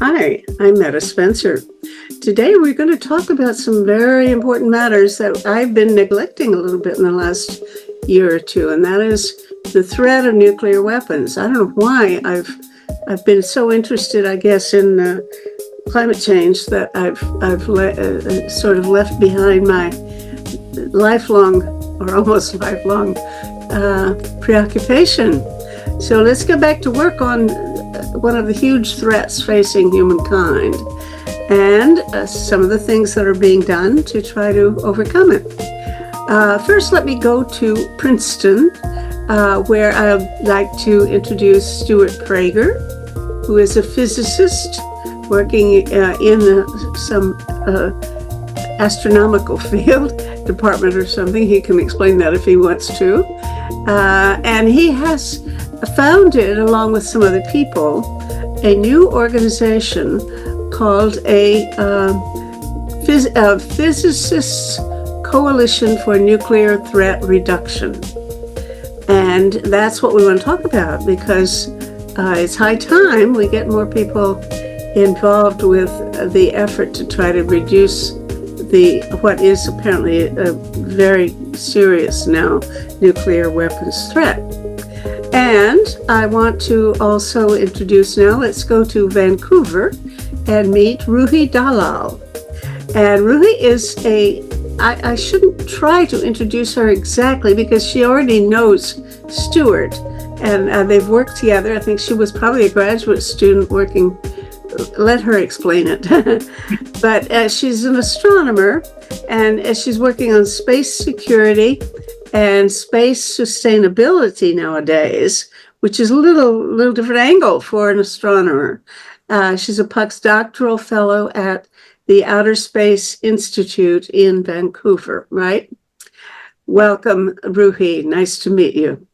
Hi, I'm Metta Spencer. Today we're going to talk about some very important matters that I've been neglecting a little bit in the last year or two, and that is the threat of nuclear weapons. I don't know why I've been so interested, I guess, in climate change that I've sort of left behind my lifelong or almost lifelong preoccupation. So let's get back to work on one of the huge threats facing humankind and some of the things that are being done to try to overcome it. First, let me go to Princeton, where I'd like to introduce Stuart Prager, who is a physicist working in some astronomical field department or something. He can explain that if he wants to. And he has founded, along with some other people, a new organization called a Physicists Coalition for Nuclear Threat Reduction. And that's what we want to talk about, because it's high time we get more people involved with the effort to try to reduce what is apparently a very serious now nuclear weapons threat. And I want to also introduce now, let's go to Vancouver and meet Ruhi Dalal. And Ruhi is I shouldn't try to introduce her exactly because she already knows Stuart, and they've worked together. I think she was probably a graduate student working. Let her explain it. But she's an astronomer, and she's working on space security and space sustainability nowadays, which is a little different angle for an astronomer. She's a postdoctoral fellow at the Outer Space Institute in Vancouver, right? Welcome, Ruhi. Nice to meet you.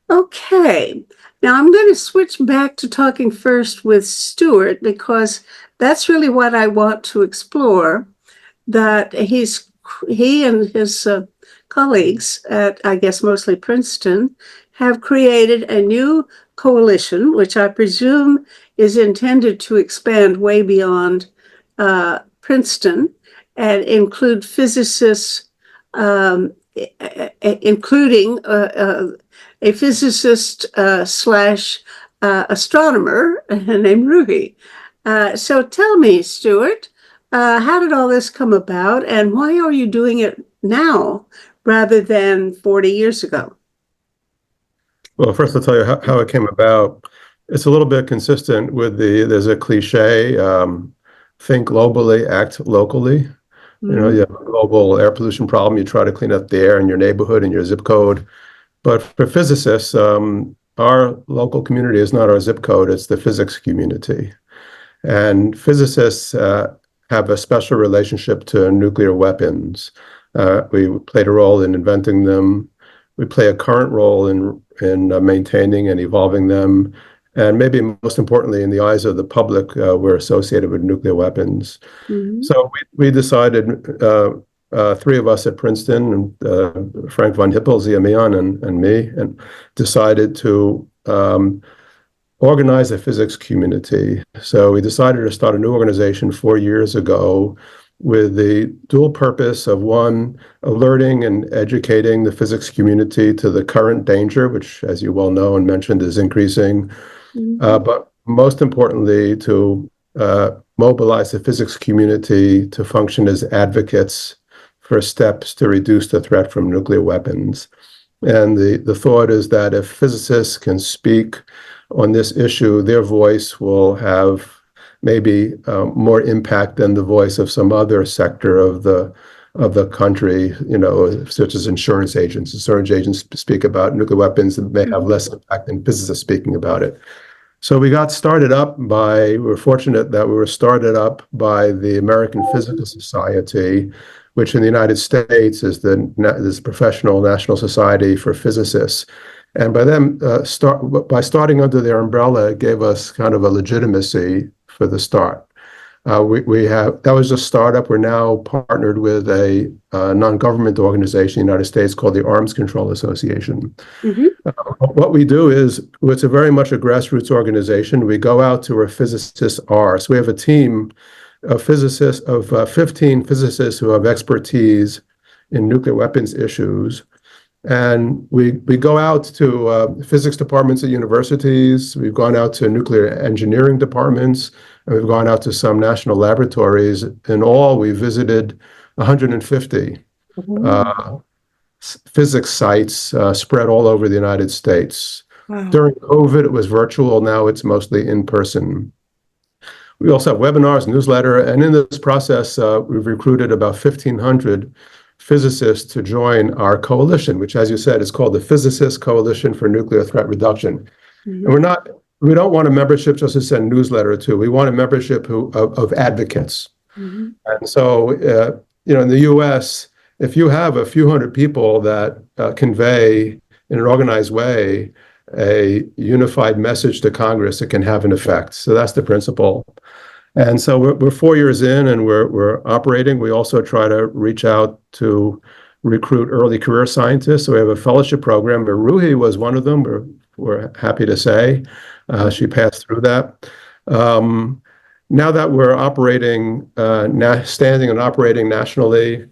Okay. Now, I'm going to switch back to talking first with Stuart, because that's really what I want to explore, that he and his colleagues at, I guess, mostly Princeton, have created a new coalition, which I presume is intended to expand way beyond Princeton and include physicists, including a physicist slash astronomer named Ruhi. So tell me, Stuart, how did all this come about, and why are you doing it now rather than 40 years ago? Well, first I'll tell you how it came about. It's a little bit consistent with there's a cliche, think globally, act locally. You know, you have a global air pollution problem, you try to clean up the air in your neighborhood and your zip code. But for physicists, our local community is not our zip code, it's the physics community. And physicists have a special relationship to nuclear weapons. We played a role in inventing them. We play a current role in maintaining and evolving them. And maybe most importantly, in the eyes of the public, we're associated with nuclear weapons. Mm-hmm. So we decided, three of us at Princeton, Frank von Hippel, Zia Mian, and me, and decided to organize a physics community. So we decided to start a new organization 4 years ago with the dual purpose of, one, alerting and educating the physics community to the current danger, which, as you well know and mentioned, is increasing, but most importantly, to mobilize the physics community to function as advocates for steps to reduce the threat from nuclear weapons. And the thought is that if physicists can speak on this issue, their voice will have maybe more impact than the voice of some other sector of the country, such as insurance agents. Insurance agents speak about nuclear weapons and may have less impact than physicists speaking about it. So we got started up we were fortunate that we were started up by the American Physical Society, which in the United States is this professional national society for physicists. And by them, by starting under their umbrella, it gave us kind of a legitimacy for the start. We have that was a startup. We're now partnered with a non-government organization in the United States called the Arms Control Association. Hmm. What we do is it's a very much a grassroots organization. We go out to where physicists are. So we have a team of physicists of 15 physicists who have expertise in nuclear weapons issues. And we go out to physics departments at universities. We've gone out to nuclear engineering departments, and we've gone out to some national laboratories. In all, we visited 150 uh, physics sites spread all over the United States. Wow. During COVID, it was virtual. Now it's mostly in person. We also have webinars, newsletter, and in this process, we've recruited about 1,500 physicists to join our coalition, which, as you said, is called the Physicists Coalition for Nuclear Threat Reduction. And Hmm. we don't want a membership just to send newsletter to. We want a membership of advocates. Hmm. And so, in the U.S., if you have a few hundred people that convey in an organized way a unified message to Congress, it can have an effect. So that's the principle. And so we're 4 years in, and we're operating. We also try to reach out to recruit early career scientists. So we have a fellowship program. But Ruhi was one of them. We're happy to say she passed through that. Now that we're operating, standing and operating nationally,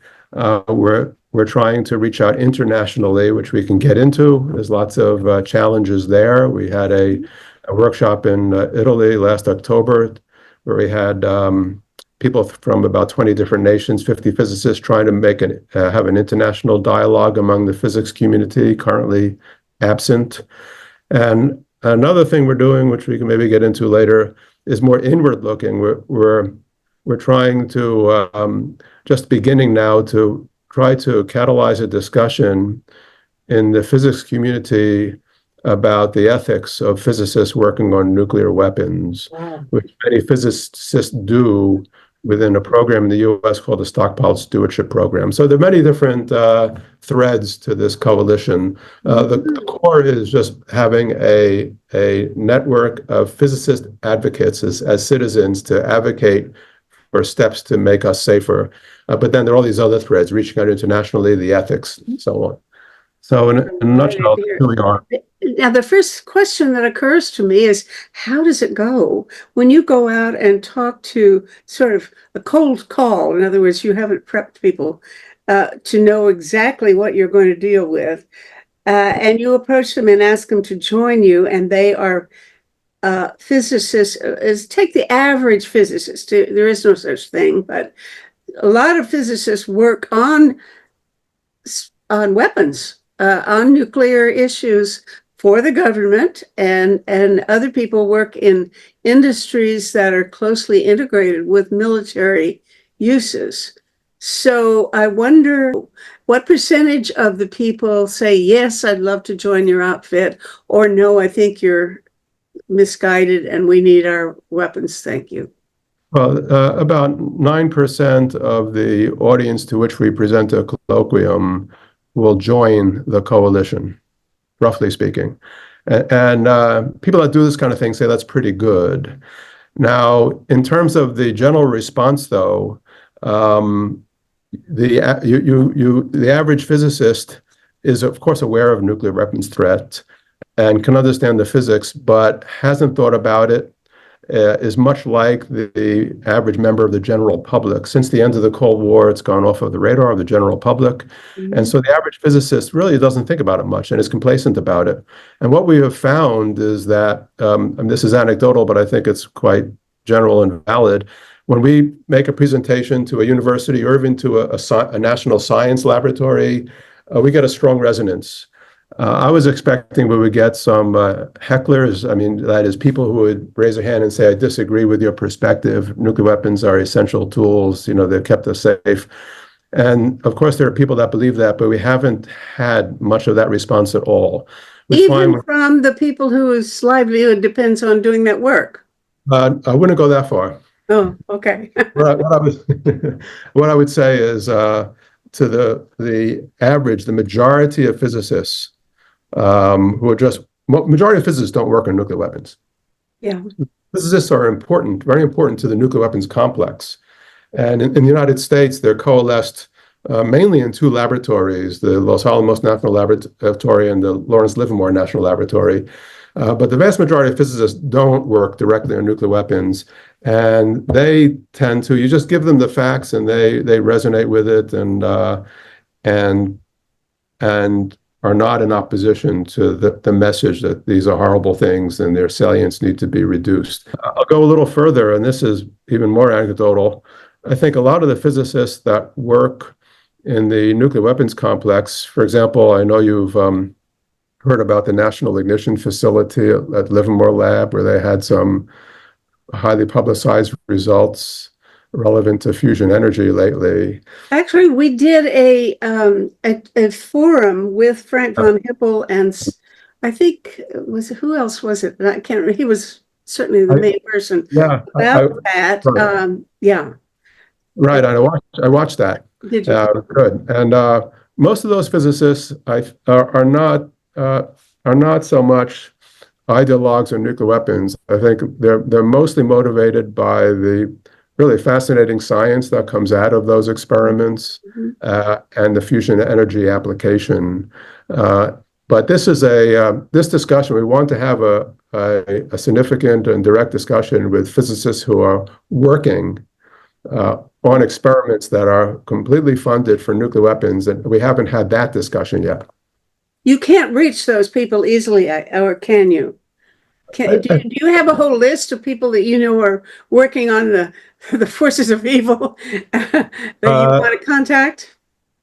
we're trying to reach out internationally, which we can get into. There's lots of challenges there. We had a workshop in Italy last October where we had people from about 20 different nations, 50 physicists trying to have an international dialogue among the physics community, currently absent. And another thing we're doing, which we can maybe get into later, is more inward looking. We're trying to just beginning now to try to catalyze a discussion in the physics community about the ethics of physicists working on nuclear weapons, Wow. which many physicists do within a program in the U.S. called the Stockpile Stewardship Program. So there are many different threads to this coalition. The core is just having a network of physicist advocates as citizens to advocate for steps to make us safer. But then there are all these other threads, reaching out internationally, the ethics, and so on. So in a Right nutshell, here. here we are. Now, the first question that occurs to me is, how does it go when you go out and talk to sort of a cold call? In other words, you haven't prepped people to know exactly what you're going to deal with, and you approach them and ask them to join you, and they are physicists. Take the average physicist. There is no such thing, but a lot of physicists work on weapons, on nuclear issues for the government, and other people work in industries that are closely integrated with military uses. So I wonder what percentage of the people say, yes, I'd love to join your outfit, or no, I think you're misguided and we need our weapons. Thank you. Well, about 9% of the audience to which we present a colloquium will join the coalition, roughly speaking. And people that do this kind of thing say that's pretty good. Now, in terms of the general response, though, the average physicist is, of course, aware of nuclear weapons threat and can understand the physics, but hasn't thought about it, is much like the average member of the general public. Since the end of the Cold War, it's gone off of the radar of the general public. And so the average physicist really doesn't think about it much and is complacent about it. And what we have found is that, and this is anecdotal, but I think it's quite general and valid, when we make a presentation to a university or even to a national science laboratory, we get a strong resonance. I was expecting we would get some hecklers. I mean, that is people who would raise their hand and say, I disagree with your perspective. Nuclear weapons are essential tools. They've kept us safe. And of course, there are people that believe that, but we haven't had much of that response at all. Even from the people whose livelihood depends on doing that work. I wouldn't go that far. Oh, okay. What I would say is to the average, the majority of physicists who are majority of physicists don't work on nuclear weapons. Yeah. physicists are important, very important to the nuclear weapons complex. And in the United States, they're coalesced mainly in two laboratories, the Los Alamos National Laboratory and the Lawrence Livermore National Laboratory. But the vast majority of physicists don't work directly on nuclear weapons. And they tend to, you just give them the facts and they resonate with it and are not in opposition to the message that these are horrible things and their salience need to be reduced. I'll go a little further, and this is even more anecdotal. I think a lot of the physicists that work in the nuclear weapons complex, for example, I know you've heard about the National Ignition Facility at Livermore Lab, where they had some highly publicized results relevant to fusion energy lately. Actually, we did a forum with Frank von Hippel and I think who else was it? I can't remember. He was certainly the main person Yeah, about that. right. Yeah. Right, I watched that. Did you? Good. And most of those physicists are not so much ideologues on nuclear weapons. I think they're mostly motivated by the really fascinating science that comes out of those experiments and the fusion energy application. But this is this discussion. We want to have a significant and direct discussion with physicists who are working on experiments that are completely funded for nuclear weapons, and we haven't had that discussion yet. You can't reach those people easily, or can you? Do you have a whole list of people that you know are working on the forces of evil that you want to contact?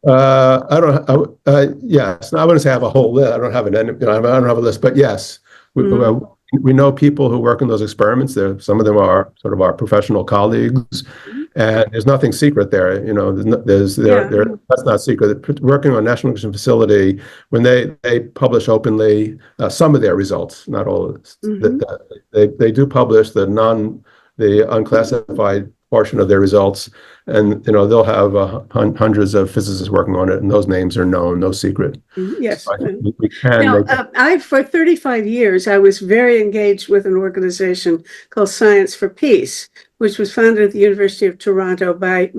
I don't. Yes, I wouldn't say I have a whole list. I don't have an. I don't have a list, but yes, we know people who work on those experiments. Some of them are sort of our professional colleagues, and there's nothing secret there. That's not secret. Working on National Ignition Facility, when they publish openly some of their results, not all of it. They do publish the unclassified portion of their results, and they'll have hundreds of physicists working on it, and those names are known, no secret. Yes. So we can. Now, for 35 years, I was very engaged with an organization called Science for Peace, which was founded at the University of Toronto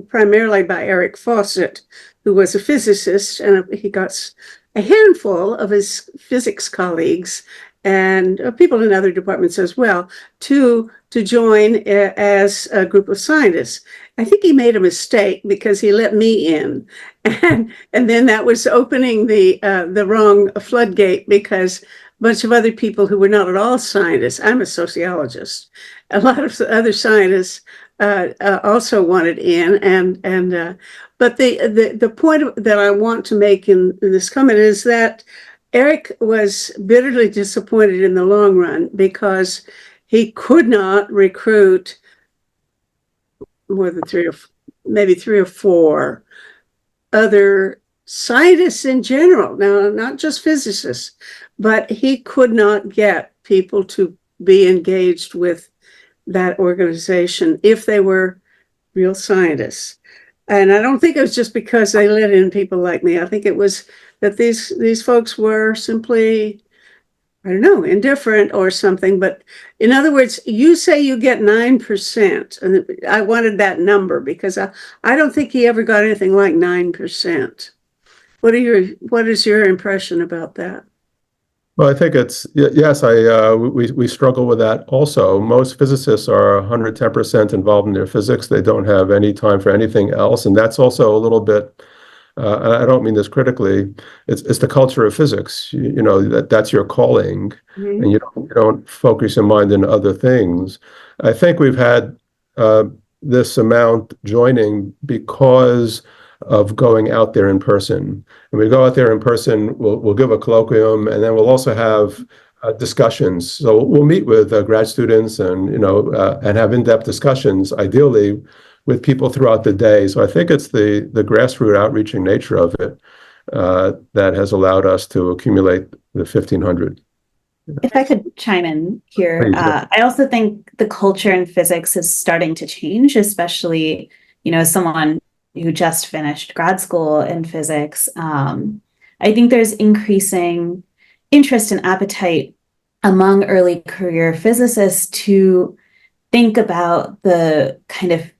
primarily by Eric Fawcett, who was a physicist, and he got a handful of his physics colleagues and people in other departments as well to join as a group of scientists. I think he made a mistake because he let me in, and then that was opening the wrong floodgate, because a bunch of other people who were not at all scientists. I'm a sociologist. A lot of other scientists also wanted in, but the point that I want to make in this comment is that Eric was bitterly disappointed in the long run because he could not recruit more than maybe three or four other scientists in general. Now, not just physicists, but he could not get people to be engaged with that organization if they were real scientists. And I don't think it was just because they let in people like me. I think it was that these folks were simply, I don't know, indifferent or something. But in other words, you say you get 9%, and I wanted that number because I don't think he ever got anything like 9%. What is your impression about that? Well, I think yes, we struggle with that also. Most physicists are 110% involved in their physics. They don't have any time for anything else. And that's also a little bit, I don't mean this critically, it's the culture of physics. That's your calling, and you don't focus your mind in other things. I think we've had this amount joining because of going out there in person. And we go out there in person, we'll give a colloquium, and then we'll also have discussions. So we'll meet with grad students and have in-depth discussions, ideally with people throughout the day. So I think it's the grassroots outreaching nature of it that has allowed us to accumulate the 1,500. If I could chime in here, I also think the culture in physics is starting to change, especially, as someone who just finished grad school in physics. I think there's increasing interest and appetite among early career physicists to think about the kind of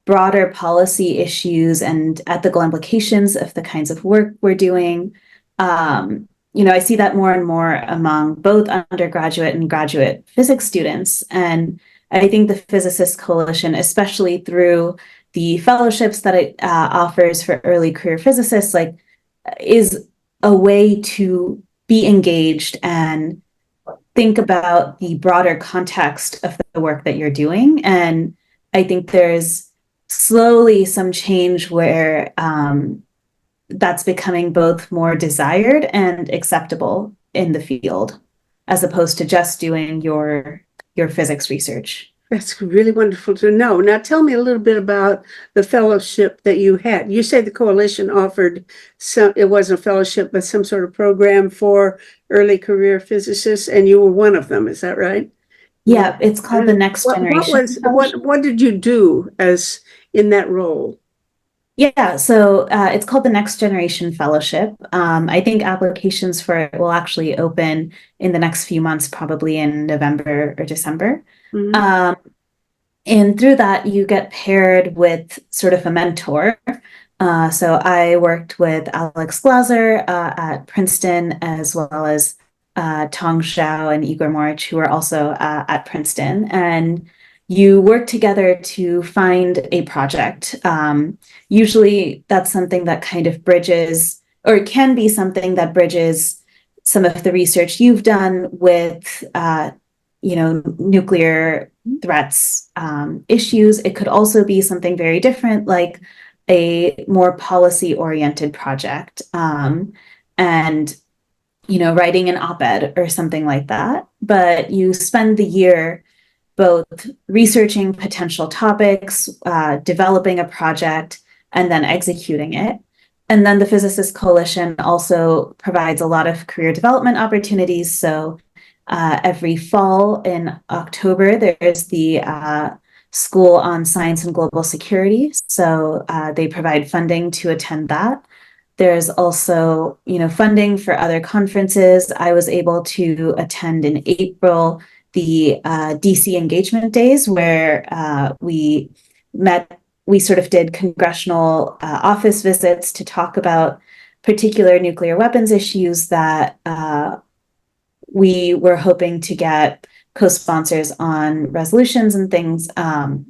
broader policy issues and ethical implications of the kinds of work we're doing. I see that more and more among both undergraduate and graduate physics students. And I think the Physicists Coalition, especially through the fellowships that it offers for early career physicists, is a way to be engaged and think about the broader context of the work that you're doing. And I think there's slowly some change where that's becoming both more desired and acceptable in the field, as opposed to just doing your physics research. That's really wonderful to know. Now, tell me a little bit about the fellowship that you had. You say the coalition offered it wasn't a fellowship, but some sort of program for early career physicists, and you were one of them. Is that right? Yeah, it's called the Next Generation. What did you do as in that role? Yeah, so it's called the Next Generation Fellowship. I think applications for it will actually open in the next few months, probably in November or December. Mm-hmm. And through that, you get paired with sort of a mentor. So I worked with Alex Glaser at Princeton, as well as Tong Zhao and Igor Morich, who are also at Princeton. And you work together to find a project. Usually that's something that kind of bridges, or it can be something that bridges some of the research you've done with, nuclear threats issues. It could also be something very different, like a more policy-oriented project, and writing an op-ed or something like that. But you spend the year both researching potential topics, developing a project, and then executing it. And then the Physicists Coalition also provides a lot of career development opportunities. So every fall in October, there's the School on Science and Global Security. So they provide funding to attend that. There's also, funding for other conferences. I was able to attend in April the DC Engagement Days, where we sort of did congressional office visits to talk about particular nuclear weapons issues that we were hoping to get co-sponsors on resolutions and things. And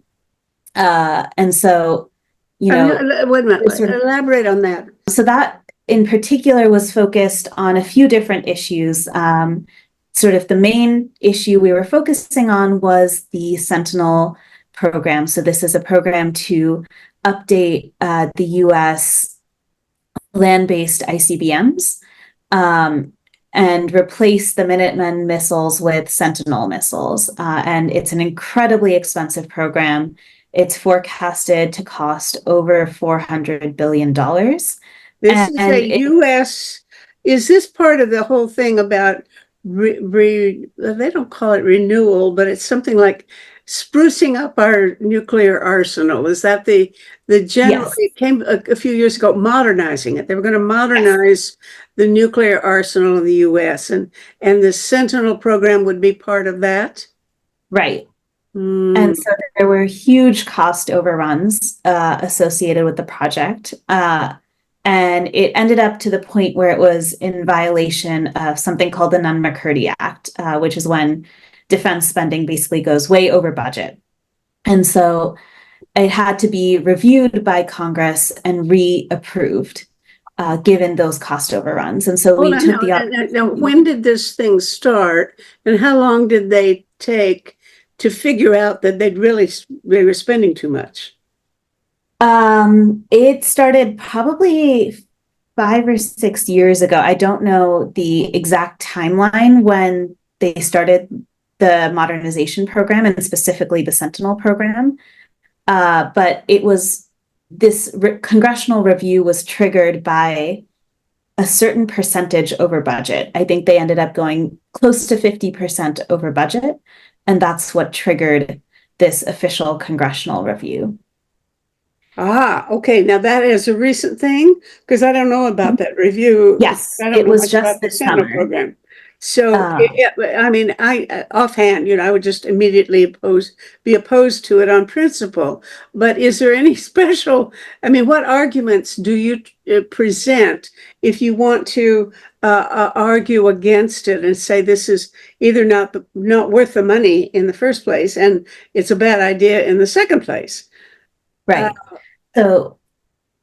so, wait a minute, elaborate on that. So that in particular was focused on a few different issues. Sort of the main issue we were focusing on was the Sentinel program. So this is a program to update the US land-based ICBMs and replace the Minuteman missiles with Sentinel missiles. And it's an incredibly expensive program. It's forecasted to cost over $400 billion. This is a U.S. Is this part of the whole thing about they don't call it renewal, but it's something like sprucing up our nuclear arsenal? Is that the general? Yes. It came a few years ago, modernizing it. They were going to modernize the nuclear arsenal in the U.S. and the Sentinel program would be part of that. Right. And so there were huge cost overruns associated with the project. And it ended up to the point where it was in violation of something called the Nunn-McCurdy Act, which is when defense spending basically goes way over budget. And so it had to be reviewed by Congress and reapproved, given those cost overruns. And so we took the opportunity. Now, when did this thing start, and how long did they take to figure out that they were spending too much? It started probably 5 or 6 years ago. I don't know the exact timeline when they started the modernization program and specifically the Sentinel program. But it was this congressional review was triggered by a certain percentage over budget. I think they ended up going close to 50% over budget. And that's what triggered this official congressional review. Okay. Now that is a recent thing, because I don't know about that review. Yes, it was just this summer program. So, Um, I mean, offhand, I would just immediately be opposed to it on principle. But is there any special, I mean, what arguments do you present if you want to argue against it and say this is either not worth the money in the first place, and it's a bad idea in the second place? Uh, right. So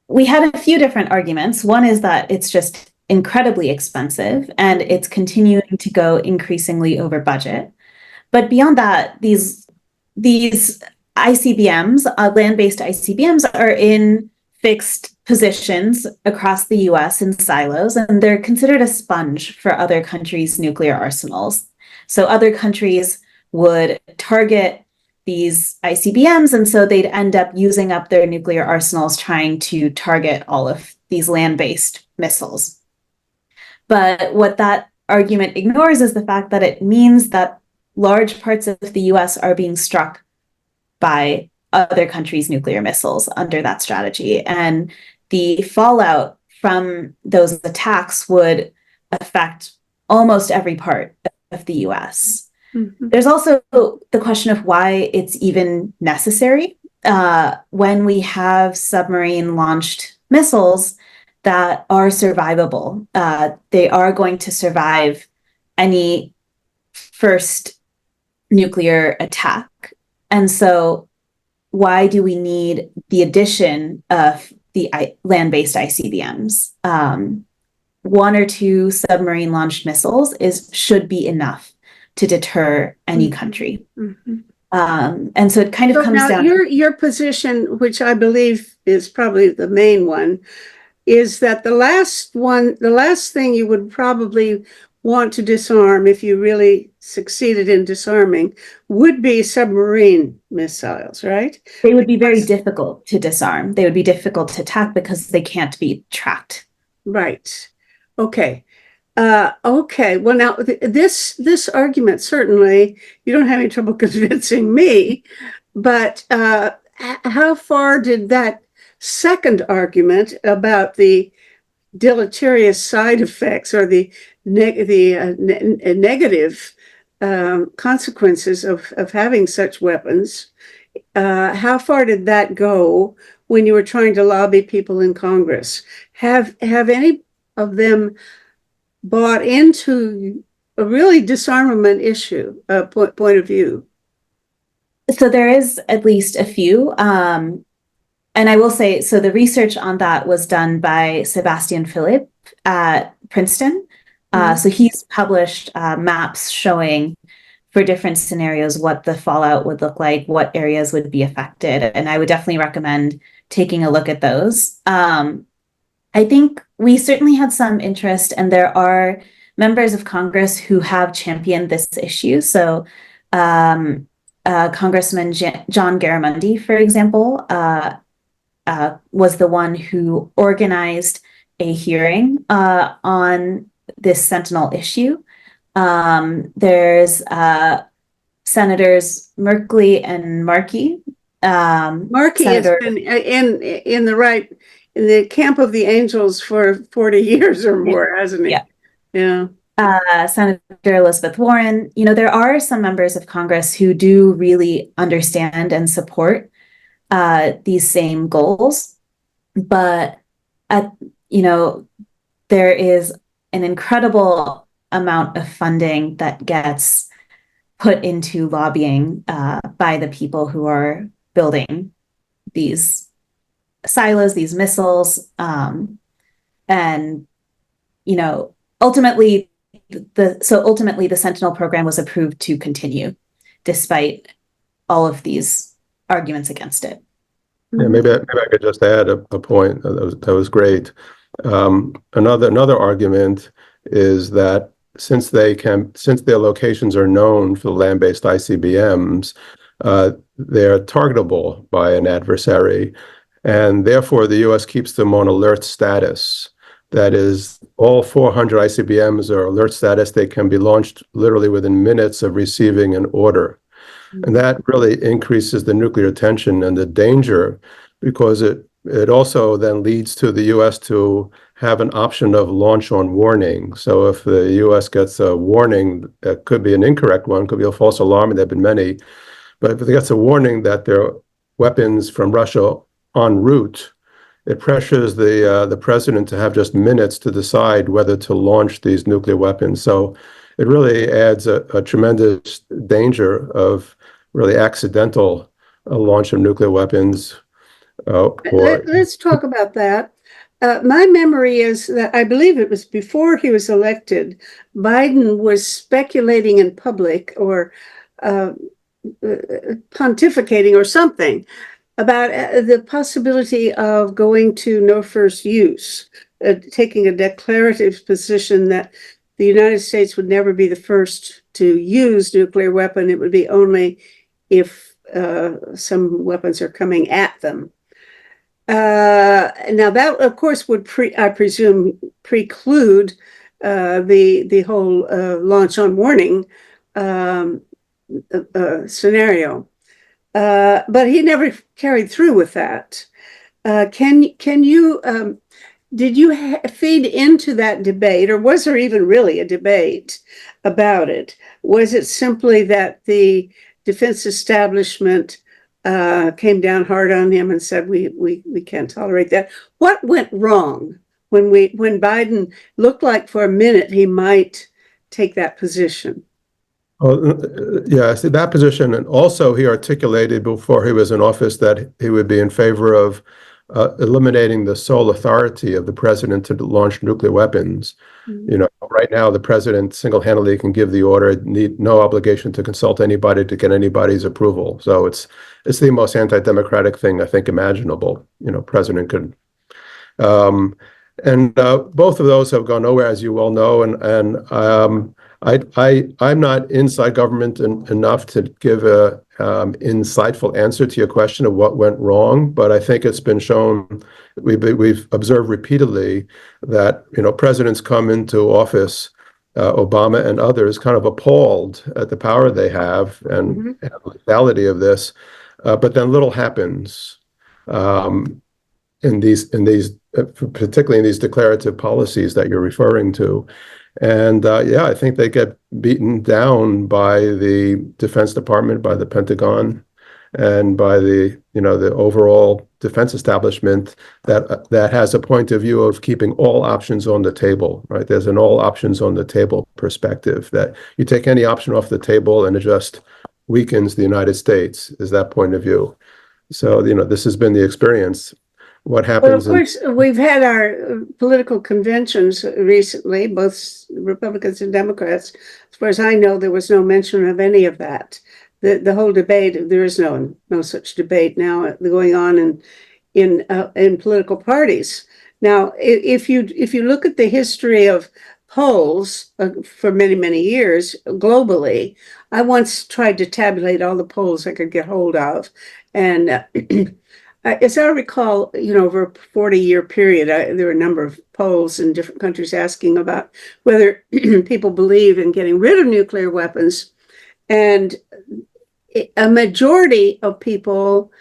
we had a few different arguments. One is that it's just incredibly expensive and it's continuing to go increasingly over budget. But beyond that, these ICBMs, land-based ICBMs, are in fixed positions across the US in silos, and they're considered a sponge for other countries' nuclear arsenals. So other countries would target these ICBMs, and so they'd end up using up their nuclear arsenals trying to target all of these land-based missiles. But what that argument ignores is the fact that it means that large parts of the US are being struck by other countries' nuclear missiles under that strategy. And the fallout from those attacks would affect almost every part of the US. mhm. There's also the question of why it's even necessary when we have submarine launched missiles that are survivable. They are going to survive any first nuclear attack. And so, why do we need the addition of the land-based ICBMs? One or two submarine launched missiles should be enough to deter any country. Mm-hmm. And so it kind of comes now down your position, which I believe is probably the main one, is that the last thing you would probably want to disarm if you really succeeded in disarming would be submarine missiles, right? they would be very difficult to disarm. They would be difficult to attack because they can't be tracked. Right. Okay. Okay. Well, now this argument, certainly you don't have any trouble convincing me, but how far did that second argument about the deleterious side effects or the negative consequences of having such weapons, how far did that go when you were trying to lobby people in Congress? Have any of them bought into a really disarmament issue point of view? So there is at least a few. And I will say, so the research on that was done by Sebastian Philippe at Princeton. So he's published maps showing for different scenarios what the fallout would look like, what areas would be affected. And I would definitely recommend taking a look at those. I think we certainly had some interest, and there are members of Congress who have championed this issue. So Congressman John Garamendi, for example, was the one who organized a hearing on this Sentinel issue. There's Senators Merkley and Markey. Markey has been in the camp of the angels for 40 years or more, hasn't he? Yeah. Yeah. Senator Elizabeth Warren. There are some members of Congress who do really understand and support these same goals, but there is an incredible amount of funding that gets put into lobbying by the people who are building these silos, these missiles, and ultimately the Sentinel program was approved to continue despite all of these arguments against it. Yeah, maybe I could just add a point that was great. Another argument is that since their locations are known for land-based ICBMs, they're targetable by an adversary, and therefore the U.S. keeps them on alert status. That is, all 400 ICBMs are alert status. They can be launched literally within minutes of receiving an order. And that really increases the nuclear tension and the danger, because it also then leads to the U.S. to have an option of launch on warning. So if the U.S. gets a warning, that could be an incorrect one, could be a false alarm, and there have been many. But if it gets a warning that there are weapons from Russia en route, it pressures the president to have just minutes to decide whether to launch these nuclear weapons. So it really adds a tremendous danger of really accidental launch of nuclear weapons. Let's talk about that. My memory is that I believe it was before he was elected, Biden was speculating in public or pontificating or something about the possibility of going to no first use, taking a declarative position that the United States would never be the first to use nuclear weapon. It would be only if some weapons are coming at them. Now that, of course, would I presume preclude the whole launch on warning scenario. But he never carried through with that. Can you did you feed into that debate, or was there even really a debate about it? Was it simply that the defense establishment came down hard on him and said we can't tolerate that? What went wrong when Biden looked like for a minute he might take that position? Well, yeah, see that position, and also he articulated before he was in office that he would be in favor of eliminating the sole authority of the president to launch nuclear weapons. Mm-hmm. You know, right now the president single-handedly can give the order, need no obligation to consult anybody to get anybody's approval. So it's the most anti-democratic thing I think imaginable. You know, president could. And both of those have gone nowhere, as you well know, and I'm not inside government enough to give a insightful answer to your question of what went wrong, but I think it's been shown, we've observed repeatedly that, you know, presidents come into office, Obama and others, kind of appalled at the power they have and, mm-hmm. and the lethality of this, but then little happens in these particularly in these declarative policies that you're referring to. And yeah, I think they get beaten down by the Defense Department, by the Pentagon, and by the overall defense establishment that has a point of view of keeping all options on the table, right? There's an all options on the table perspective, that you take any option off the table and it just weakens the United States, is that point of view. So, you know, this has been the experience. What happens? Well, of course, we've had our political conventions recently, both Republicans and Democrats. As far as I know, there was no mention of any of that. The whole debate, there is no such debate now going on in political parties. Now, if you look at the history of polls for many years globally, I once tried to tabulate all the polls I could get hold of, and as I recall, you know, over a 40-year period, there were a number of polls in different countries asking about whether people believe in getting rid of nuclear weapons. And a majority of people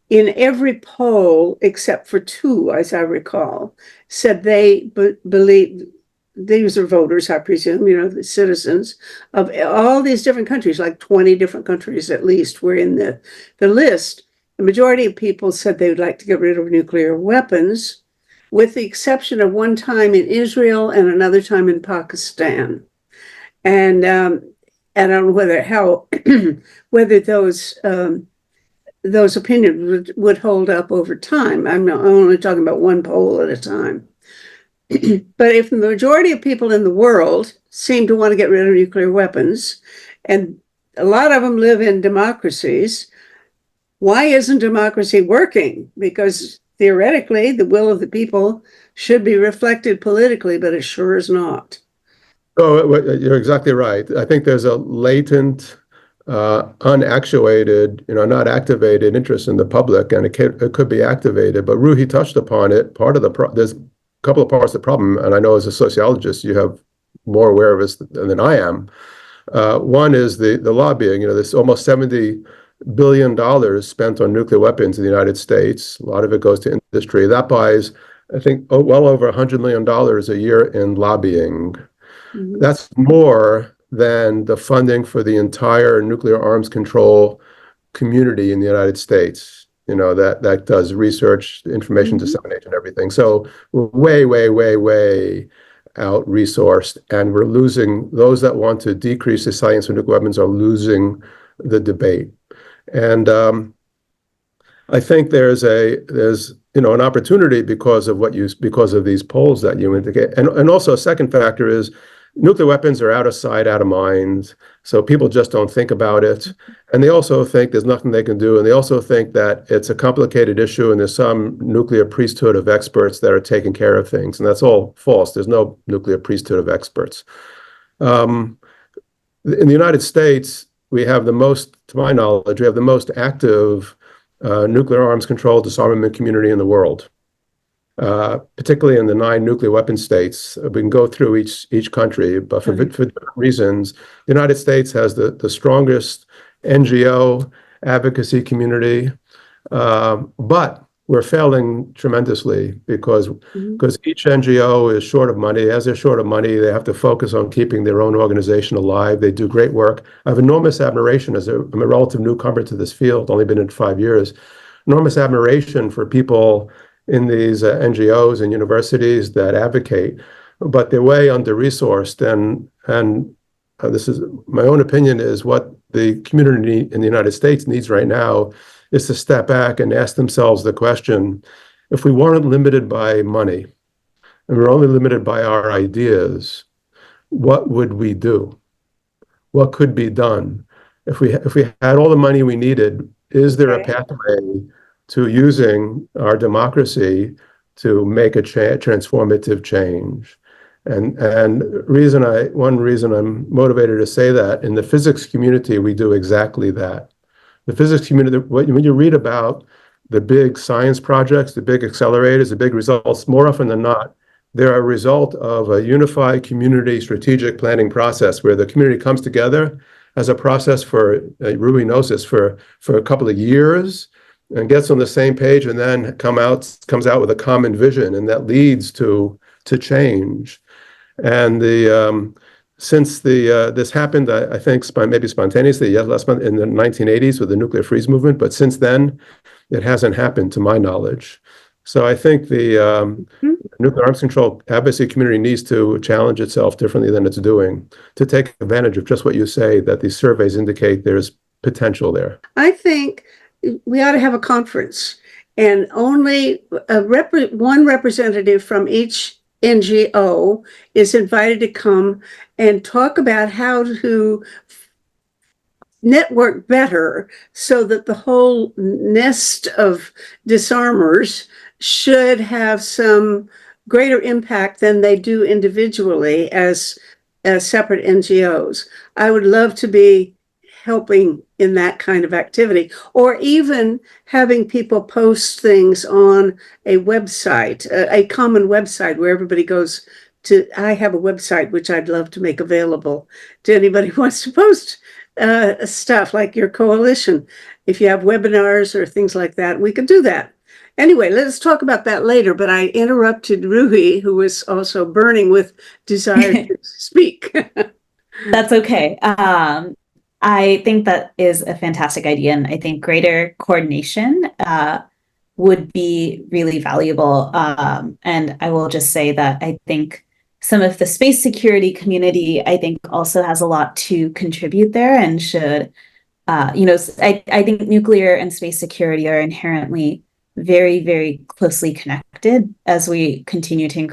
in every poll, except for two, as I recall, said they believe, these are voters, I presume, you know, the citizens of all these different countries, like 20 different countries at least were in the list. The majority of people said they would like to get rid of nuclear weapons, with the exception of one time in Israel and another time in Pakistan. And I don't know whether those opinions would hold up over time. I'm only talking about one poll at a time. But if the majority of people in the world seem to want to get rid of nuclear weapons, and a lot of them live in democracies, why isn't democracy working? Because theoretically, the will of the people should be reflected politically, but it sure is not. Oh, you're exactly right. I think there's a latent, unactuated, not activated interest in the public, and it could be activated. But Ruhi touched upon it. There's a couple of parts of the problem, and I know as a sociologist, you have more aware of this than I am. One is the lobbying. There's almost $70 billion spent on nuclear weapons in the United States. A lot of it goes to industry. That buys I think, well over $100 million a year in lobbying. Mhm. That's more than the funding for the entire nuclear arms control community in the United States, that does research, information Mhm. dissemination, everything. So we're way, way, way, way out resourced, and we're losing those that want to decrease the science of nuclear weapons are losing the debate. And I think there's an opportunity because of these polls that you indicate, and also a second factor is nuclear weapons are out of sight, out of mind, so people just don't think about it, and they also think there's nothing they can do, and they also think that it's a complicated issue, and there's some nuclear priesthood of experts that are taking care of things, and that's all false. There's no nuclear priesthood of experts. Um, in the United States, we have the most, to my knowledge, we have the most active nuclear arms control disarmament community in the world, particularly in the 9 nuclear weapon states. We can go through each country, but for different reasons, the United States has the strongest NGO advocacy community, but we're failing tremendously because Mhm. each NGO is short of money. As they're short of money, they have to focus on keeping their own organization alive. They do great work. I have enormous admiration I'm a relative newcomer to this field, only been in 5 years. Enormous admiration for people in these NGOs and universities that advocate, but they're way under-resourced. And this is my own opinion, is what the community in the United States needs right now is to step back and ask themselves the question, if we weren't limited by money and we're only limited by our ideas, what would we do? What could be done? If we had all the money we needed, is there a Okay. pathway to using our democracy to make a transformative change? And one reason I'm motivated to say that, in the physics community, we do exactly that. The physics community, when you read about the big science projects, the big accelerators, the big results, more often than not, they're a result of a unified community strategic planning process where the community comes together as a process for Ruby knows this, for a couple of years, and gets on the same page, and then comes out with a common vision, and that leads to change. And since this happened, I think maybe spontaneously, yes, in the 1980s with the nuclear freeze movement, but since then, it hasn't happened to my knowledge. So I think the Mhm. nuclear arms control advocacy community needs to challenge itself differently than it's doing to take advantage of just what you say, that these surveys indicate there's potential there. I think we ought to have a conference, and only one representative from each NGO is invited to come and talk about how to network better so that the whole nest of disarmers should have some greater impact than they do individually as separate NGOs. I would love to be helping in that kind of activity, or even having people post things on a website, a common website where everybody goes to. I have a website which I'd love to make available to anybody who wants to post stuff like your coalition. If you have webinars or things like that, we could do that. Anyway, let's talk about that later, but I interrupted Ruhi, who was also burning with desire to speak. That's okay. I think that is a fantastic idea, and I think greater coordination would be really valuable. And I will just say that I think some of the space security community, I think, also has a lot to contribute there, and should, I think nuclear and space security are inherently very, very closely connected as we continue to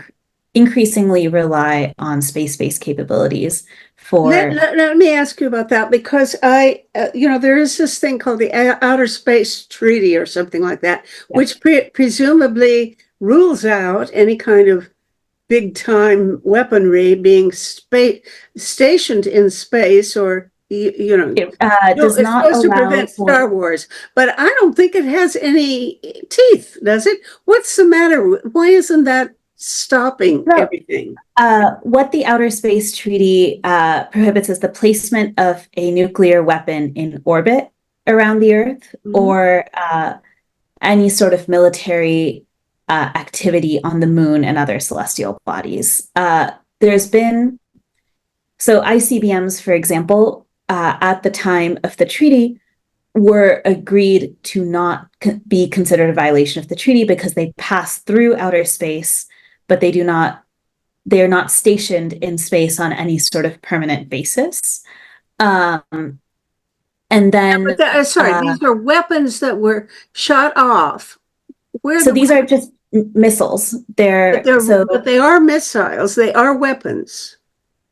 increasingly rely on space-based capabilities for. Let me ask you about that, because there is this thing called the Outer Space Treaty or something like that, which presumably rules out any kind of big time weaponry being stationed in space, or It no, does it's not supposed to allow prevent for. Star Wars, but I don't think it has any teeth, does it? What's the matter? Why isn't that stopping No. everything? What the Outer Space Treaty prohibits is the placement of a nuclear weapon in orbit around the Earth, Mhm. or any sort of military activity on the moon and other celestial bodies. There's been, so ICBMs, for example, at the time of the treaty, were agreed to not be considered a violation of the treaty because they pass through outer space, but they are not stationed in space on any sort of permanent basis. And then, sorry, these are weapons that were shot off. So these are just missiles. But they are missiles. They are weapons.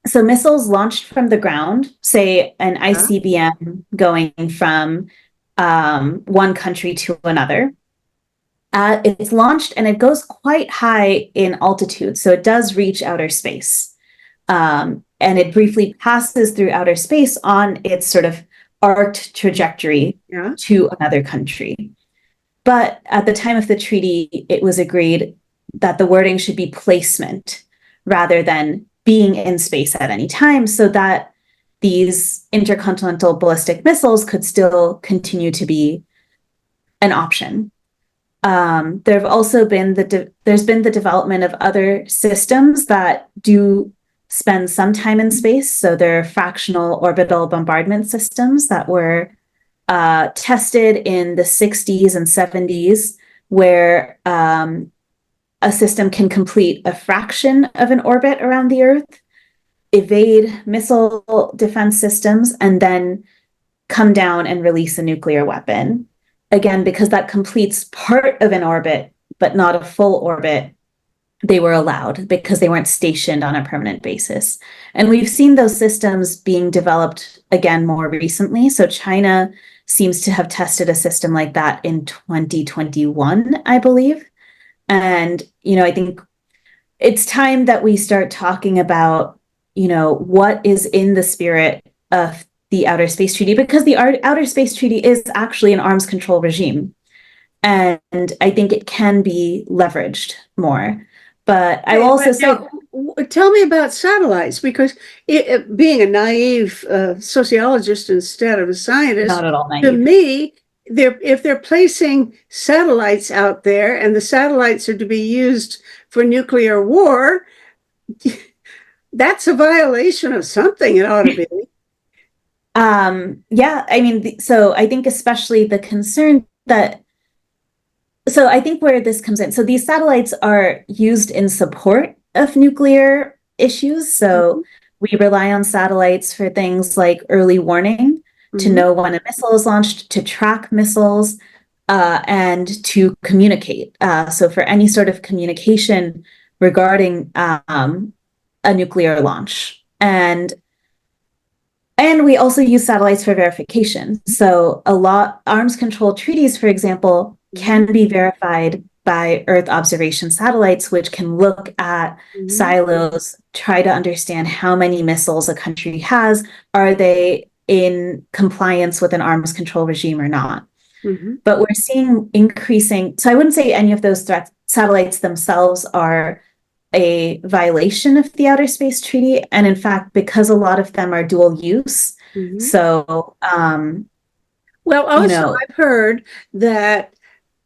So missiles launched from the ground, say an ICBM going from one country to another. It's launched and it goes quite high in altitude, so it does reach outer space. And it briefly passes through outer space on its sort of arced trajectory to another country. But at the time of the treaty, it was agreed that the wording should be placement rather than being in space at any time, so that these intercontinental ballistic missiles could still continue to be an option. There have also been there's been the development of other systems that do spend some time in space. So there are fractional orbital bombardment systems that were tested in the 60s and 70s, where a system can complete a fraction of an orbit around the Earth, evade missile defense systems, and then come down and release a nuclear weapon. Again, because that completes part of an orbit, but not a full orbit, they were allowed because they weren't stationed on a permanent basis. And we've seen those systems being developed again more recently. So China seems to have tested a system like that in 2021, I believe. And, I think it's time that we start talking about, what is in the spirit of the Outer Space Treaty, because the Outer Space Treaty is actually an arms control regime. And I think it can be leveraged more. But I will also say, tell me about satellites, because being a naive sociologist instead of a scientist, not at all naive. To me, if they're placing satellites out there and the satellites are to be used for nuclear war, that's a violation of something. It ought to be. Yeah, I mean, so I think especially the concern that, so I think where this comes in, so these satellites are used in support of nuclear issues. So we rely on satellites for things like early warning, to know when a missile is launched, to track missiles, and to communicate. So for any sort of communication regarding a nuclear launch. And we also use satellites for verification. So arms control treaties, for example, can be verified by Earth observation satellites, which can look at silos, try to understand how many missiles a country has. Are they in compliance with an arms control regime or not? But we're seeing increasing, so I wouldn't say any of those satellites themselves are a violation of the Outer Space Treaty. And in fact, because a lot of them are dual use, so well, also I've heard that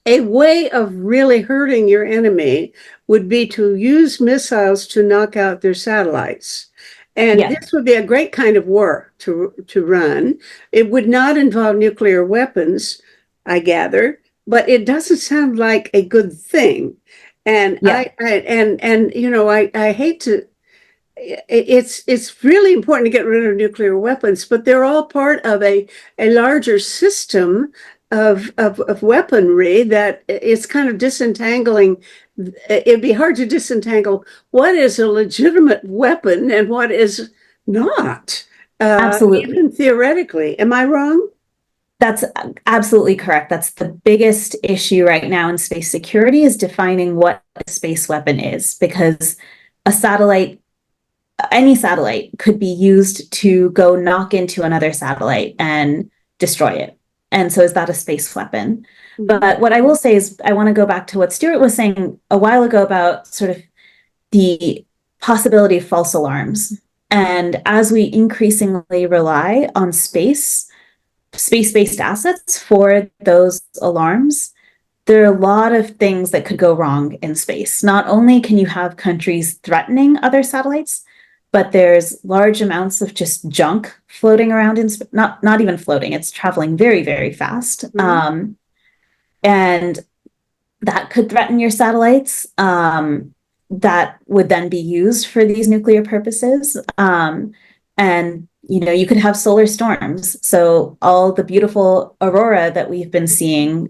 a way of really hurting your enemy would be to use missiles to knock out their satellites. And this would be a great kind of war to run. It would not involve nuclear weapons, I gather, but it doesn't sound like a good thing. And I hate to. It's really important to get rid of nuclear weapons, but they're all part of a larger system of weaponry that it's kind of disentangling. It'd be hard to disentangle what is a legitimate weapon and what is not. Absolutely. Even theoretically. Am I wrong? That's absolutely correct. That's the biggest issue right now in space security, is defining what a space weapon is, because any satellite could be used to go knock into another satellite and destroy it. And so is that a space weapon? But what I will say is, I want to go back to what Stuart was saying a while ago about sort of the possibility of false alarms. And as we increasingly rely on space-based assets for those alarms, there are a lot of things that could go wrong in space. Not only can you have countries threatening other satellites, but there's large amounts of just junk floating around in not even floating, it's traveling very, very fast. And that could threaten your satellites. That would then be used for these nuclear purposes. And you could have solar storms. So all the beautiful aurora that we've been seeing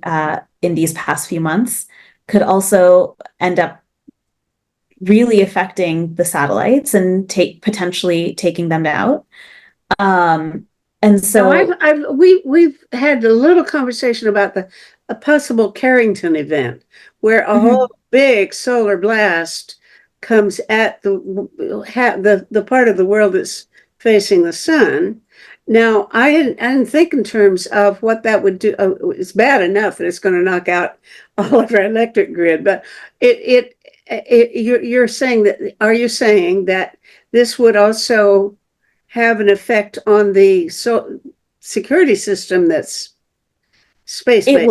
in these past few months could also end up really affecting the satellites and potentially taking them out. And so we've had a little conversation about a possible Carrington event where a whole big solar blast comes at the part of the world that's facing the sun. Now, I didn't think in terms of what that would do. It's bad enough that it's going to knock out all of our electric grid, but you're saying that? Are you saying that this would also have an effect on the security system that's space-based?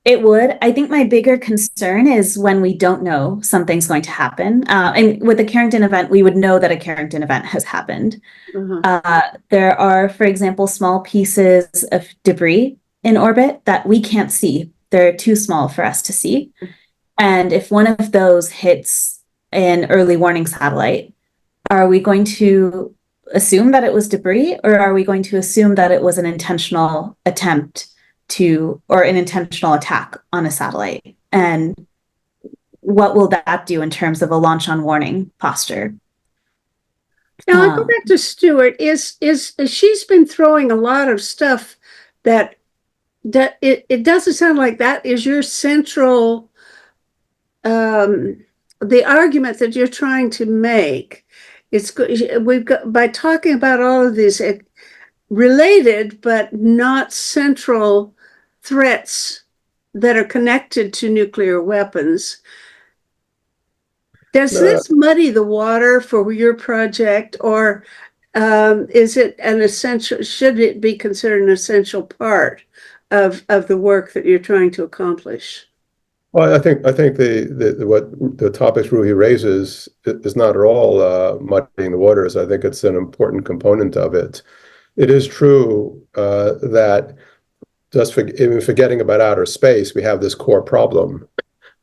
It would. I think my bigger concern is when we don't know something's going to happen. And with the Carrington event, we would know that a Carrington event has happened. There are, for example, small pieces of debris in orbit that we can't see. They're too small for us to see. And if one of those hits an early warning satellite, are we going to assume that it was debris, or are we going to assume that it was an intentional attempt or an intentional attack on a satellite? And what will that do in terms of a launch on warning posture? Now I go back to Stuart. Is she's been throwing a lot of stuff that it doesn't sound like that is your central the argument that you're trying to make. We've got, by talking about all of these related but not central threats that are connected to nuclear weapons. Does this muddy the water for your project, or is it an essential? Should it be considered an essential part of the work that you're trying to accomplish? Well, I think what the topics Ruhi raises is not at all muddying the waters. I think it's an important component of it. It is true that even forgetting about outer space, we have this core problem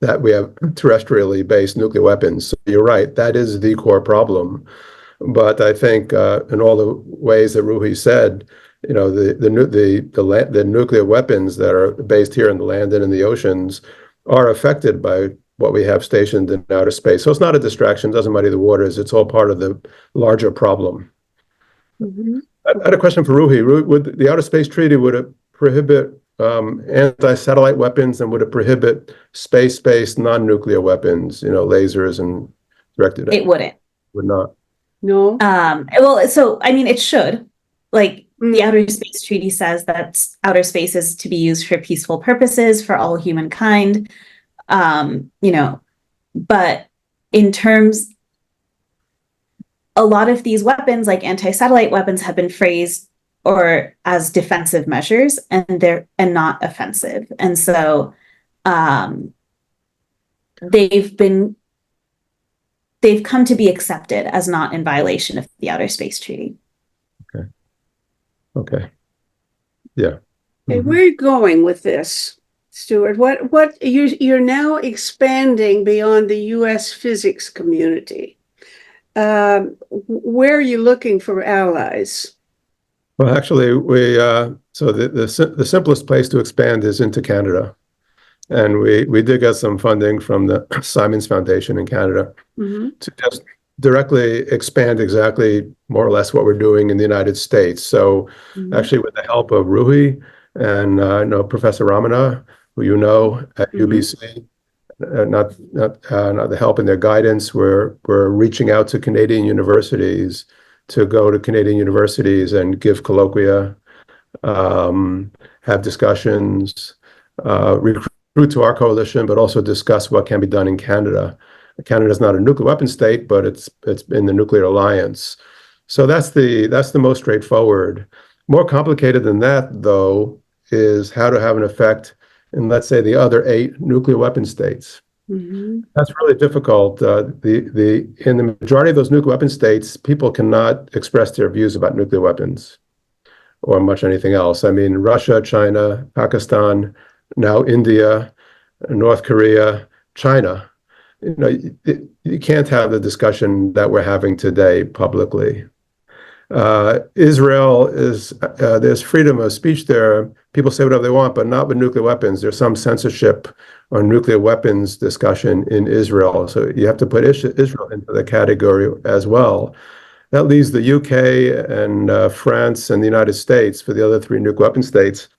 that we have terrestrially based nuclear weapons. So you're right, that is the core problem. But I think in all the ways that Ruhi said, the nuclear weapons that are based here in the land and in the oceans are affected by what we have stationed in outer space. So it's not a distraction, doesn't muddy the waters. It's all part of the larger problem. I had a question for Ruhi. Would the Outer Space Treaty, would it prohibit anti-satellite weapons, and would it prohibit space-based non-nuclear weapons, lasers and directed? It wouldn't. Would not. No. Well, so I mean, it should. Like the Outer Space Treaty says that outer space is to be used for peaceful purposes for all humankind. But in terms, a lot of these weapons, like anti-satellite weapons, have been phrased or as defensive measures, and not offensive. And so they've come to be accepted as not in violation of the Outer Space Treaty. Okay. Yeah. Okay, where are you going with this, Stuart? What you're now expanding beyond the U.S. physics community. Where are you looking for allies? Well, actually, so the simplest place to expand is into Canada, and we did get some funding from the Simons Foundation in Canada to just directly expand exactly more or less what we're doing in the United States. So actually, with the help of Ruhi and Professor Ramana, who at UBC, not the help and their guidance, we're reaching out to Canadian universities to go to Canadian universities and give colloquia, have discussions, recruit to our coalition, but also discuss what can be done in Canada. Canada is not a nuclear weapon state, but it's in the Nuclear Alliance. So that's the most straightforward. More complicated than that, though, is how to have an effect in, let's say, the other 8 nuclear weapon states. Mm-hmm. That's really difficult. In the majority of those nuclear weapon states, people cannot express their views about nuclear weapons or much anything else. I mean, Russia, China, Pakistan, now India, North Korea, China. You can't have the discussion that we're having today publicly. Israel there's freedom of speech there. People say whatever they want, but not with nuclear weapons. There's some censorship on nuclear weapons discussion in Israel. So you have to put Israel into the category as well. That leaves the UK and France and the United States for the other 3 nuclear weapon states.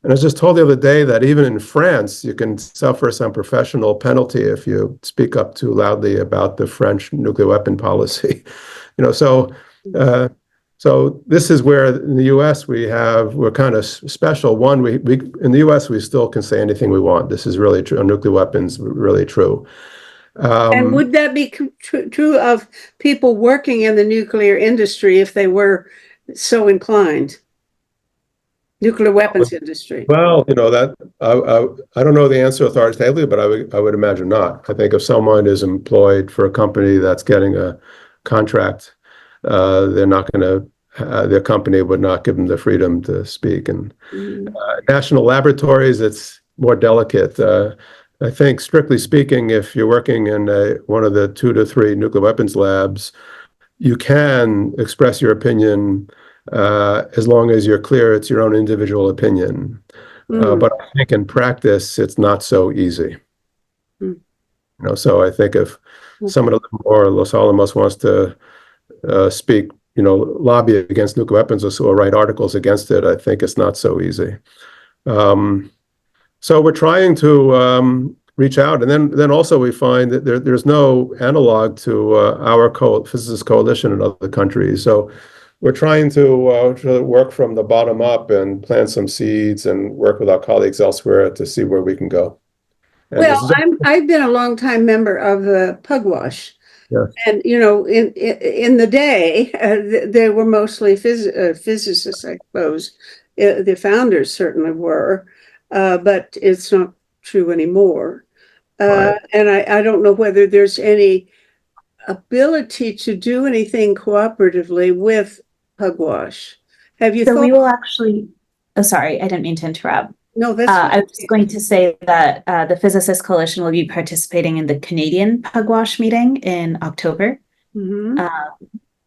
And I was just told the other day that even in France, you can suffer some professional penalty if you speak up too loudly about the French nuclear weapon policy. So this is where in the U.S. we're kind of special. One, we in the U.S. we still can say anything we want. This is really true. Nuclear weapons, really true. And would that be true of people working in the nuclear industry if they were so inclined? Nuclear weapons industry. Well, that I don't know the answer authoritatively, but I would imagine not. I think if someone is employed for a company that's getting a contract, they're not going to. Their company would not give them the freedom to speak. And national laboratories, it's more delicate. I think, strictly speaking, if you're working in one of the 2 to 3 nuclear weapons labs, you can express your opinion as long as you're clear it's your own individual opinion. But I think in practice, it's not so easy. So I think if someone a little more Los Alamos wants to speak, lobby against nuclear weapons or write articles against it, I think it's not so easy. So we're trying to reach out, and then also we find that there's no analog to our Physicists Coalition in other countries. So we're trying to work from the bottom up and plant some seeds and work with our colleagues elsewhere to see where we can go. And I've been a long time member of the Pugwash. Yes. And in the day, they were mostly physicists, I suppose. The founders certainly were, but it's not true anymore. Right. And I don't know whether there's any ability to do anything cooperatively with Pugwash. Have you So thought? we will actually. Oh, sorry, I didn't mean to interrupt. No, that's. I was going to say that the Physicists Coalition will be participating in the Canadian Pugwash meeting in October. Mm-hmm.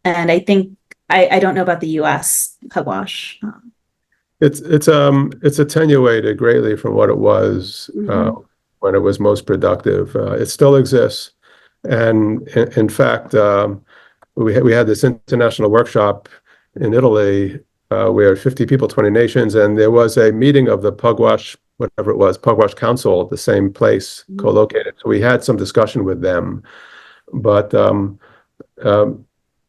And I think I don't know about the U.S. Pugwash. It's attenuated greatly from what it was when it was most productive. It still exists, and in fact, we had this international workshop in Italy. We had 50 people, 20 nations, and there was a meeting of the Pugwash, whatever it was, Pugwash Council at the same place, co-located. So we had some discussion with them, but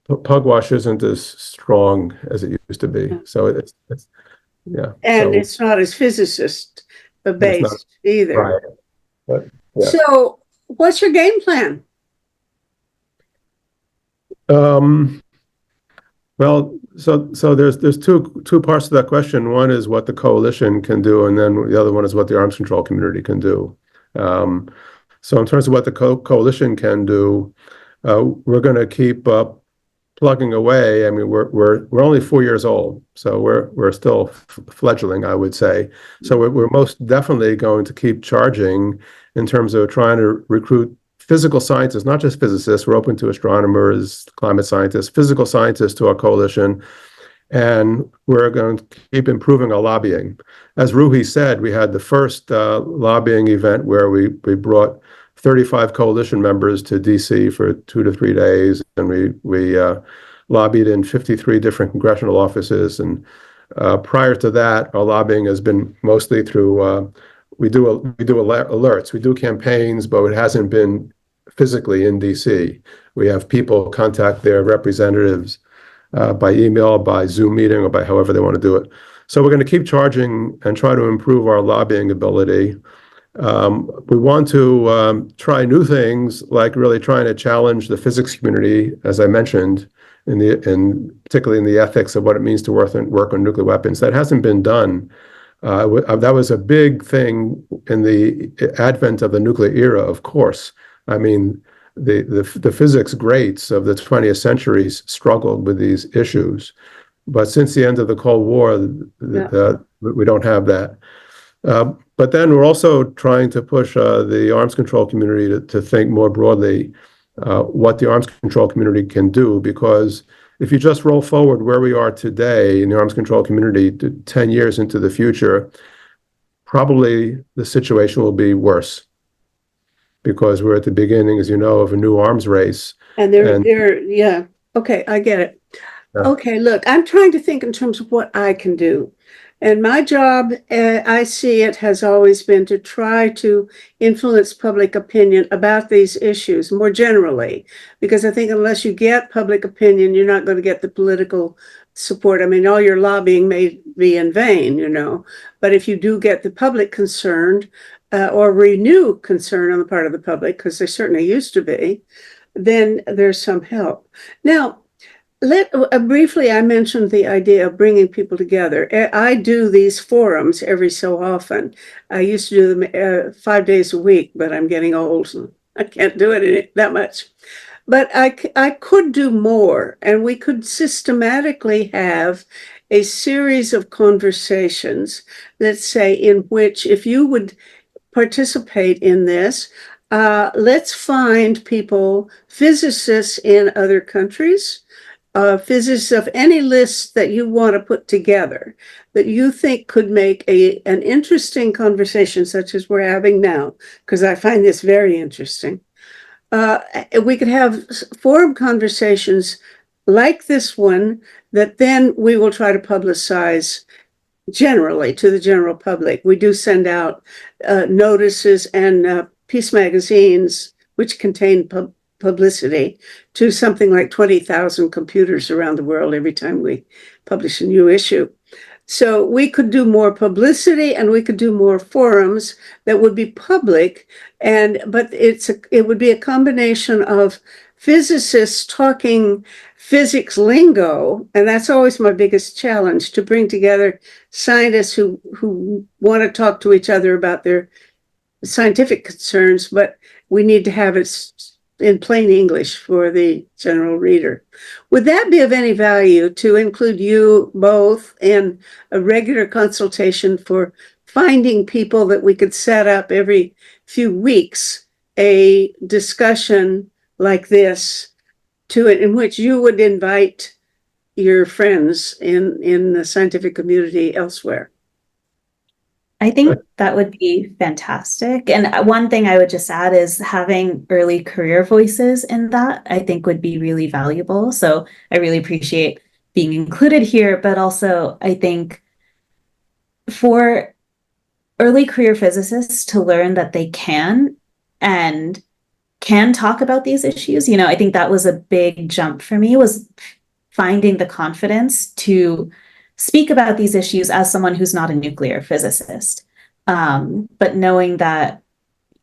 Pugwash isn't as strong as it used to be. So it's yeah. And it's not as physicist based either. Right. But, yeah. So what's your game plan? Well, so there's two parts to that question. One is what the coalition can do, and then the other one is what the arms control community can do. So in terms of what the coalition can do, we're going to keep plugging away. I mean, we're only 4 years old, so we're still fledgling, I would say. So we're most definitely going to keep charging in terms of trying to recruit physical scientists, not just physicists. We're open to astronomers, climate scientists, physical scientists to our coalition, and we're going to keep improving our lobbying. As Ruhi said, we had the first lobbying event where we brought 35 coalition members to DC for 2 to 3 days, and we lobbied in 53 different congressional offices. And prior to that, our lobbying has been mostly through we do alerts, we do campaigns, but it hasn't been physically in DC. We have people contact their representatives by email, by Zoom meeting, or by however they want to do it. So we're going to keep charging and try to improve our lobbying ability. We want to try new things, like really trying to challenge the physics community, as I mentioned, particularly in the ethics of what it means to work on nuclear weapons. That hasn't been done That was a big thing in the advent of the nuclear era, of course. I mean, the physics greats of the 20th centuries struggled with these issues. But since the end of the Cold War, we don't have that. But then we're also trying to push the arms control community to think more broadly what the arms control community can do, because if you just roll forward where we are today in the arms control community to 10 years into the future, probably the situation will be worse because we're at the beginning, as you know, of a new arms race. And yeah. Okay, I get it. Yeah. Okay, look, I'm trying to think in terms of what I can do. And my job, I see it, has always been to try to influence public opinion about these issues more generally, because I think unless you get public opinion, you're not going to get the political support. I mean, all your lobbying may be in vain, but if you do get the public concerned or renew concern on the part of the public, because there certainly used to be, then there's some help. Now, briefly, I mentioned the idea of bringing people together. I do these forums every so often. I used to do them 5 days a week, but I'm getting old and I can't do it that much. But I could do more, and we could systematically have a series of conversations, let's say, in which if you would participate in this, let's find people, physicists in other countries, physicists of any list that you want to put together that you think could make an interesting conversation such as we're having now, because I find this very interesting. We could have forum conversations like this one that then we will try to publicize generally to the general public. We do send out notices and peace magazines which contain publicity to something like 20,000 computers around the world every time we publish a new issue. So we could do more publicity and we could do more forums that would be public, but it would be a combination of physicists talking physics lingo, and that's always my biggest challenge, to bring together scientists who want to talk to each other about their scientific concerns, but we need to have it in plain English for the general reader. Would that be of any value to include you both in a regular consultation for finding people that we could set up every few weeks, a discussion like this in which you would invite your friends in the scientific community elsewhere? I think that would be fantastic. And one thing I would just add is having early career voices in that, I think would be really valuable. So I really appreciate being included here, but also I think for early career physicists to learn that they can talk about these issues, I think that was a big jump for me, was finding the confidence to speak about these issues as someone who's not a nuclear physicist, but knowing that,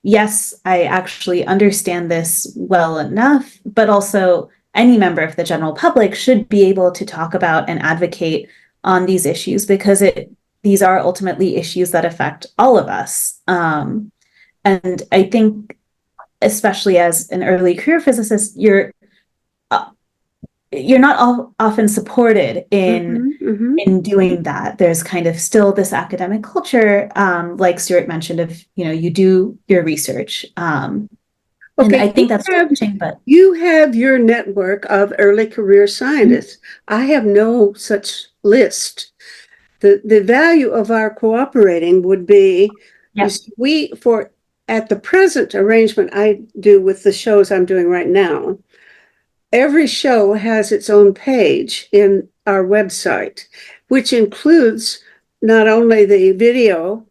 yes, I actually understand this well enough, but also any member of the general public should be able to talk about and advocate on these issues, because these are ultimately issues that affect all of us. And I think, especially as an early career physicist, you're not often supported in doing that. There's kind of still this academic culture, like Stuart mentioned, of, you do your research. And I think that's changing, but you have your network of early career scientists. I have no such list. The value of our cooperating would be, at the present arrangement I do with the shows I'm doing right now, every show has its own page in our website, which includes not only the video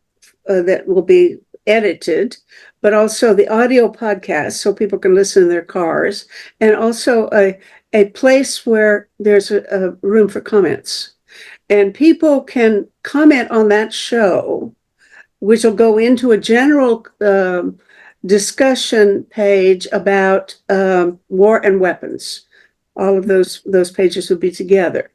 that will be edited, but also the audio podcast so people can listen in their cars, and also a place where there's a room for comments. And people can comment on that show, which will go into a general discussion page about war and weapons. All of those pages would be together.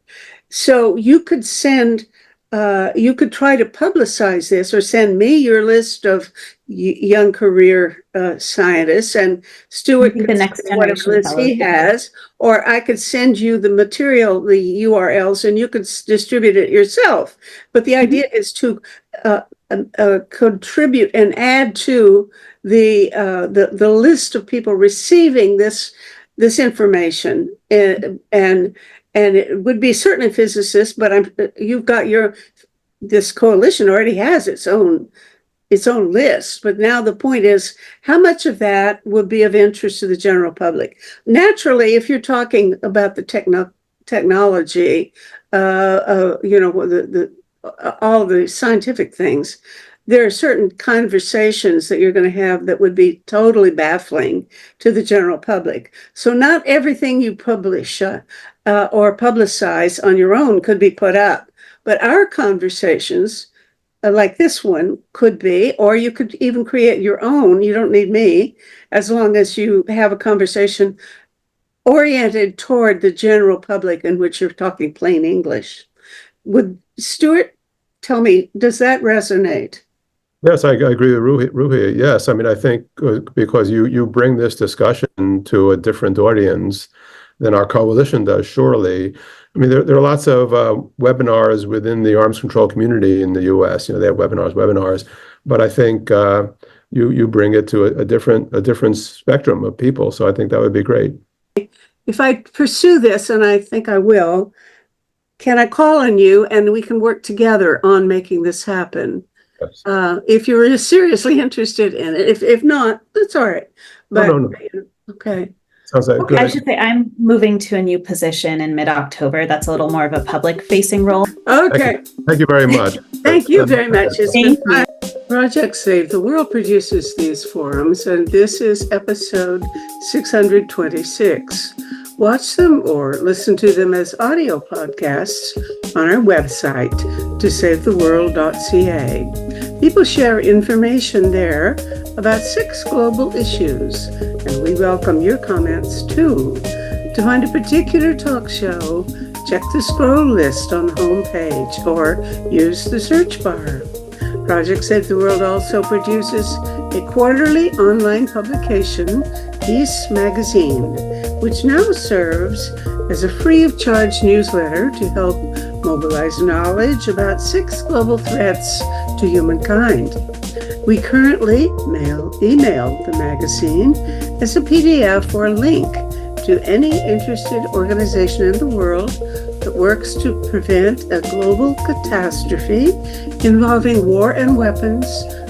So you could send you could try to publicize this or send me your list of young career scientists, and Stuart I think could the next send me whatever generation list fellows. he has, or I could send you the material, the URLs, and you could distribute it yourself. But the idea is to contribute and add to the list of people receiving this information, and it would be certainly physicists, but you've got this coalition already has its own list. But now the point is, how much of that would be of interest to the general public? Naturally, if you're talking about the technology, all the scientific things, there are certain conversations that you're going to have that would be totally baffling to the general public. So not everything you publish or publicize on your own could be put up. But our conversations, like this one, could be, or you could even create your own. You don't need me, as long as you have a conversation oriented toward the general public in which you're talking plain English. Would Stuart, tell me, does that resonate? Yes, I agree with Ruhi. Yes, I mean, I think because you bring this discussion to a different audience than our coalition does, surely. I mean, there are lots of webinars within the arms control community in the U.S. They have webinars, but I think you bring it to a different spectrum of people. So I think that would be great. If I pursue this, and I think I will, can I call on you and we can work together on making this happen? Yes. If you're seriously interested in it. If not, that's all right. But no. Okay. Sounds like good. I should say I'm moving to a new position in mid-October. That's a little more of a public-facing role. Okay. Thank you very much. Thank you very much. Thank you. Project Save the World produces these forums, and this is episode 626. Watch them or listen to them as audio podcasts on our website, tosavetheworld.ca. People share information there about 6 global issues, and we welcome your comments too. To find a particular talk show, check the scroll list on the homepage or use the search bar. Project Save the World also produces a quarterly online publication, Peace Magazine, which now serves as a free-of-charge newsletter to help mobilize knowledge about 6 global threats to humankind. We currently email the magazine as a PDF or a link to any interested organization in the world that works to prevent a global catastrophe involving war and weapons,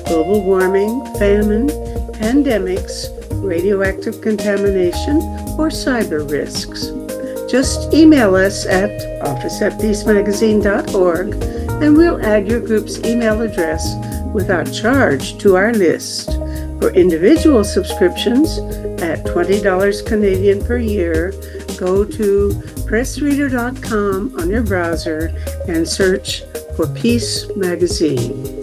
global warming, famine, pandemics, radioactive contamination, or cyber risks. Just email us at office@peacemagazine.org and we'll add your group's email address without charge to our list. For individual subscriptions at $20 Canadian per year, go to pressreader.com on your browser and search for Peace Magazine.